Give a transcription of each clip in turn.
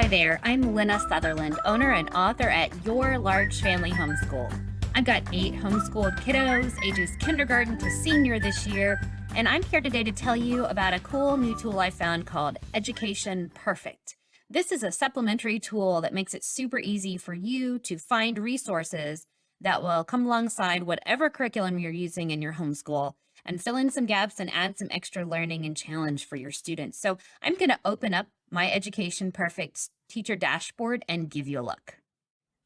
Hi there, I'm Lynna Sutherland, owner and author at Your Large Family Homeschool. I've got 8 homeschooled kiddos, ages kindergarten to senior this year, and I'm here today to tell you about a cool new tool I found called Education Perfect. This is a supplementary tool that makes it super easy for you to find resources that will come alongside whatever curriculum you're using in your homeschool and fill in some gaps and add some extra learning and challenge for your students. So I'm going to open up my Education Perfect teacher dashboard and give you a look.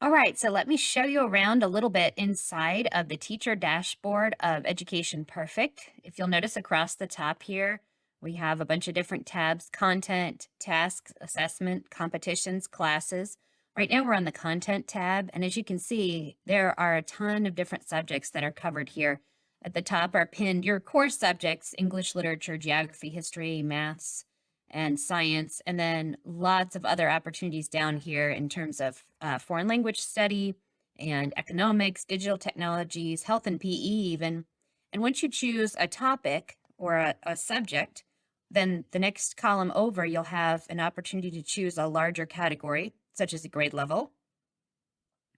All right, so let me show you around a little bit inside of the teacher dashboard of Education Perfect. If you'll notice across the top here, we have a bunch of different tabs: content, tasks, assessment, competitions, classes. Right now we're on the content tab, and as you can see, there are a ton of different subjects that are covered here. At the top are pinned your core subjects: English, literature, geography, history, maths, and science, and then lots of other opportunities down here in terms of foreign language study and economics, digital technologies, health and PE even. And once you choose a topic or a subject, then the next column over, you'll have an opportunity to choose a larger category, such as a grade level.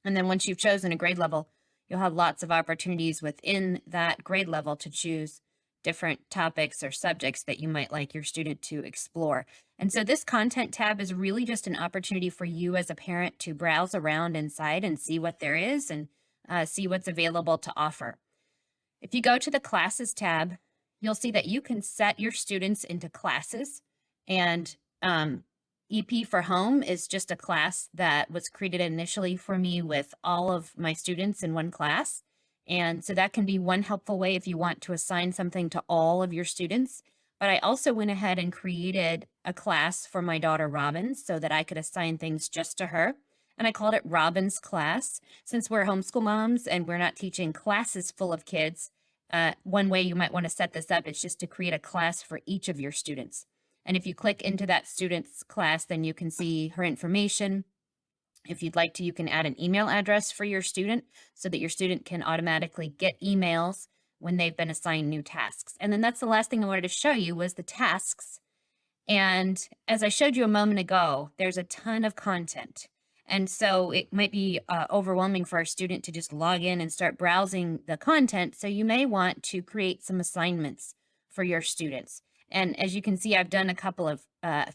And then once you've chosen a grade level, you'll have lots of opportunities within that grade level to choose different topics or subjects that you might like your student to explore. And so this content tab is really just an opportunity for you as a parent to browse around inside and see what there is and see what's available to offer. If you go to the classes tab, you'll see that you can set your students into classes, and EP for Home is just a class that was created initially for me with all of my students in one class. And so that can be one helpful way if you want to assign something to all of your students. But I also went ahead and created a class for my daughter Robin so that I could assign things just to her. And I called it Robin's Class. Since we're homeschool moms and we're not teaching classes full of kids, one way you might want to set this up is just to create a class for each of your students. And if you click into that student's class, then you can see her information. If you'd like to, you can add an email address for your student so that your student can automatically get emails when they've been assigned new tasks. And then that's the last thing I wanted to show you was the tasks. And as I showed you a moment ago, there's a ton of content. And so it might be overwhelming for our student to just log in and start browsing the content. So you may want to create some assignments for your students. And as you can see, I've done a couple of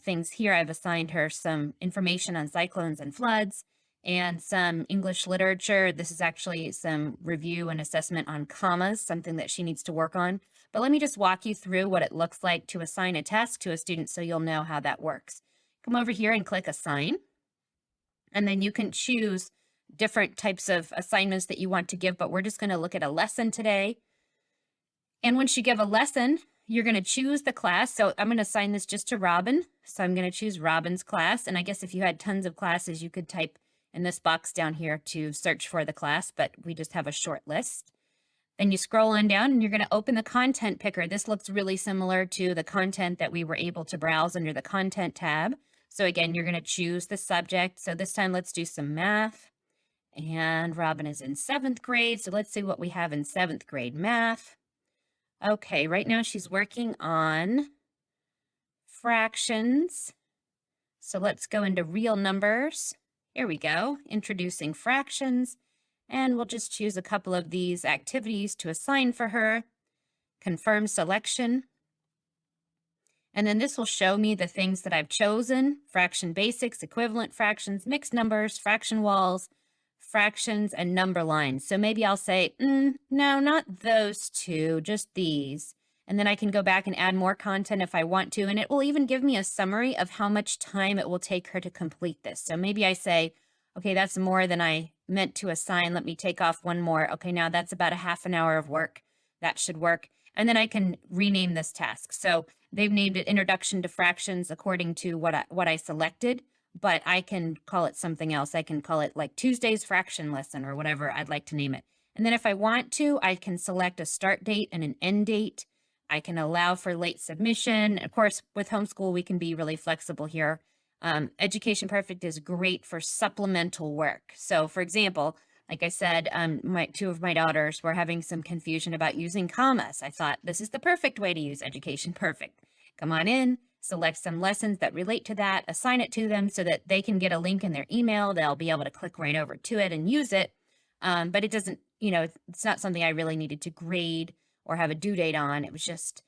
things here. I've assigned her some information on cyclones and floods and some English literature. This is actually some review and assessment on commas, something that she needs to work on. But let me just walk you through what it looks like to assign a task to a student so you'll know how that works. Come over here and click Assign. And then you can choose different types of assignments that you want to give, but we're just going to look at a lesson today. And once you give a lesson, you're going to choose the class. So I'm going to assign this just to Robin. So I'm going to choose Robin's class. And I guess if you had tons of classes, you could type in this box down here to search for the class, but we just have a short list. Then you scroll on down and you're going to open the content picker. This looks really similar to the content that we were able to browse under the content tab. So again, you're going to choose the subject. So this time let's do some math. And Robin is in 7th grade. So let's see what we have in 7th grade math. Okay, right now she's working on fractions. So let's go into real numbers. Here we go, introducing fractions. And we'll just choose a couple of these activities to assign for her. Confirm selection. And then this will show me the things that I've chosen: fraction basics, equivalent fractions, mixed numbers, fraction walls, fractions, and number lines. So maybe I'll say, no, not those two, just these. And then I can go back and add more content if I want to. And it will even give me a summary of how much time it will take her to complete this. So maybe I say, okay, that's more than I meant to assign. Let me take off one more. Okay, now that's about a half an hour of work. That should work. And then I can rename this task. So they've named it Introduction to Fractions according to what I selected, but I can call it something else. I can call it like Tuesday's fraction lesson or whatever I'd like to name it. And then if I want to, I can select a start date and an end date. I can allow for late submission. Of course, with homeschool, we can be really flexible here. Education Perfect is great for supplemental work. So for example, like I said, two of my daughters were having some confusion about using commas. I thought this is the perfect way to use Education Perfect. Come on in, select some lessons that relate to that, assign it to them so that they can get a link in their email. They'll be able to click right over to it and use it. But it doesn't, it's not something I really needed to grade or have a due date on. It was just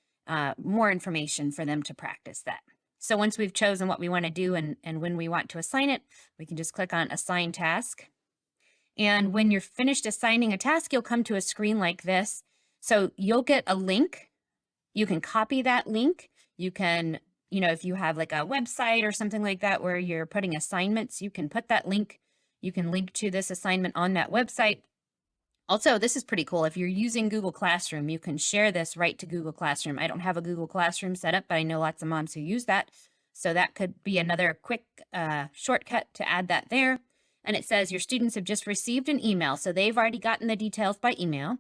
more information for them to practice that. So once we've chosen what we want to do and when we want to assign it, we can just click on Assign Task. And when you're finished assigning a task, you'll come to a screen like this. So you'll get a link. You can copy that link. You can, if you have like a website or something like that where you're putting assignments, you can put that link. You can link to this assignment on that website. Also, this is pretty cool. If you're using Google Classroom, you can share this right to Google Classroom. I don't have a Google Classroom set up, but I know lots of moms who use that. So that could be another quick shortcut to add that there. And it says your students have just received an email. So they've already gotten the details by email.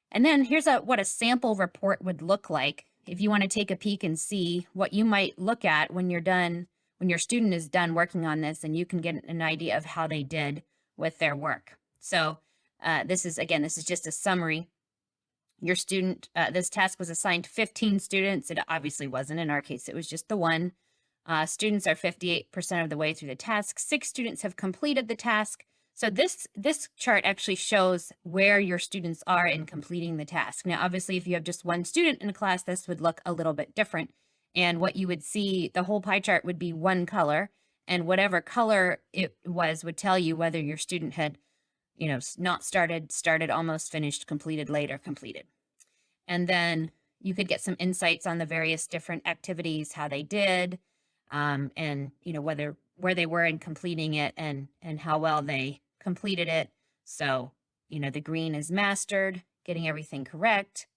And then here's what a sample report would look like if you want to take a peek and see what you might look at when you're done, when your student is done working on this, and you can get an idea of how they did with their work. So this is just a summary. Your student, this task was assigned to 15 students. It obviously wasn't. In our case, it was just the one. Students are 58% of the way through the task. 6 students have completed the task. So this chart actually shows where your students are in completing the task. Now, obviously, if you have just one student in a class, this would look a little bit different. And what you would see, the whole pie chart would be one color, and whatever color it was would tell you whether your student had, not started, almost finished, completed, later, completed. And then you could get some insights on the various different activities, how they did, and, where they were in completing it and how well they completed it. So, the green is mastered, getting everything correct.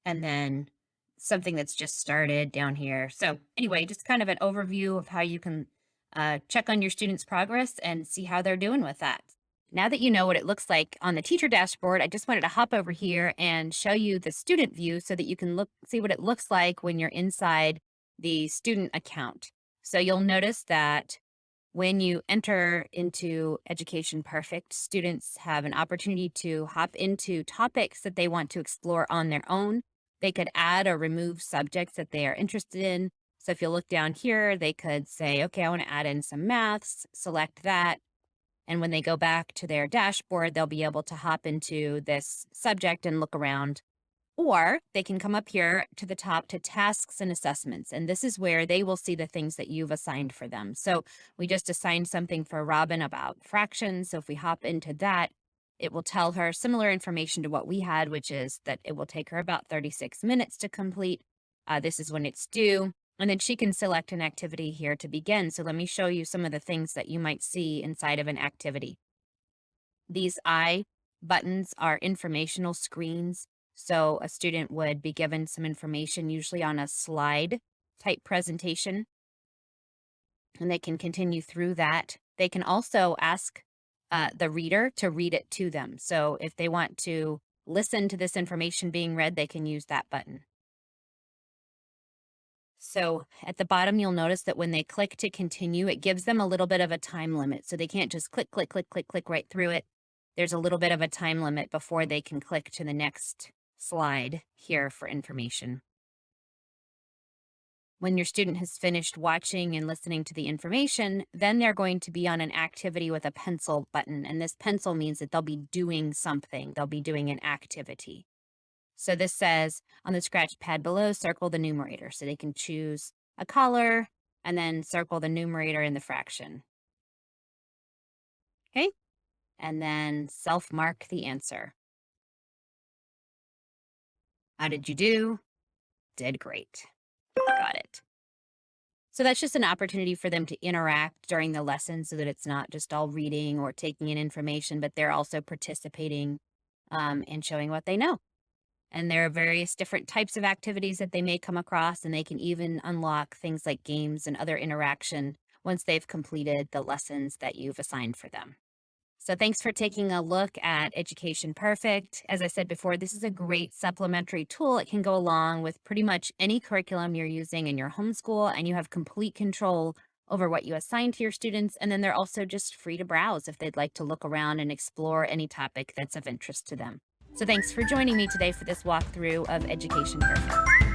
And then something that's just started down here. So anyway, just kind of an overview of how you can check on your students' progress and see how they're doing with that. Now that you know what it looks like on the teacher dashboard, I just wanted to hop over here and show you the student view so that you can see what it looks like when you're inside the student account. So you'll notice that when you enter into Education Perfect, students have an opportunity to hop into topics that they want to explore on their own. They could add or remove subjects that they are interested in. So if you look down here, they could say, okay, I want to add in some maths, select that. And when they go back to their dashboard, they'll be able to hop into this subject and look around. Or they can come up here to the top to tasks and assessments. And this is where they will see the things that you've assigned for them. So we just assigned something for Robin about fractions. So if we hop into that, it will tell her similar information to what we had, which is that it will take her about 36 minutes to complete. This is when it's due. And then she can select an activity here to begin. So let me show you some of the things that you might see inside of an activity. These I buttons are informational screens. So a student would be given some information, usually on a slide type presentation, and they can continue through that. They can also ask the reader to read it to them. So if they want to listen to this information being read, they can use that button. So at the bottom, you'll notice that when they click to continue, it gives them a little bit of a time limit. So they can't just click right through it. There's a little bit of a time limit before they can click to the next slide here for information. When your student has finished watching and listening to the information, then they're going to be on an activity with a pencil button. And this pencil means that they'll be doing something. They'll be doing an activity. So this says on the scratch pad below, circle the numerator. So they can choose a color and then circle the numerator in the fraction. Okay. And then self-mark the answer. How did you do? Did great. Got it. So that's just an opportunity for them to interact during the lesson so that it's not just all reading or taking in information, but they're also participating and showing what they know. And there are various different types of activities that they may come across, and they can even unlock things like games and other interaction once they've completed the lessons that you've assigned for them. So thanks for taking a look at Education Perfect. As I said before, this is a great supplementary tool. It can go along with pretty much any curriculum you're using in your homeschool, and you have complete control over what you assign to your students. And then they're also just free to browse if they'd like to look around and explore any topic that's of interest to them. So thanks for joining me today for this walkthrough of Education Perfect.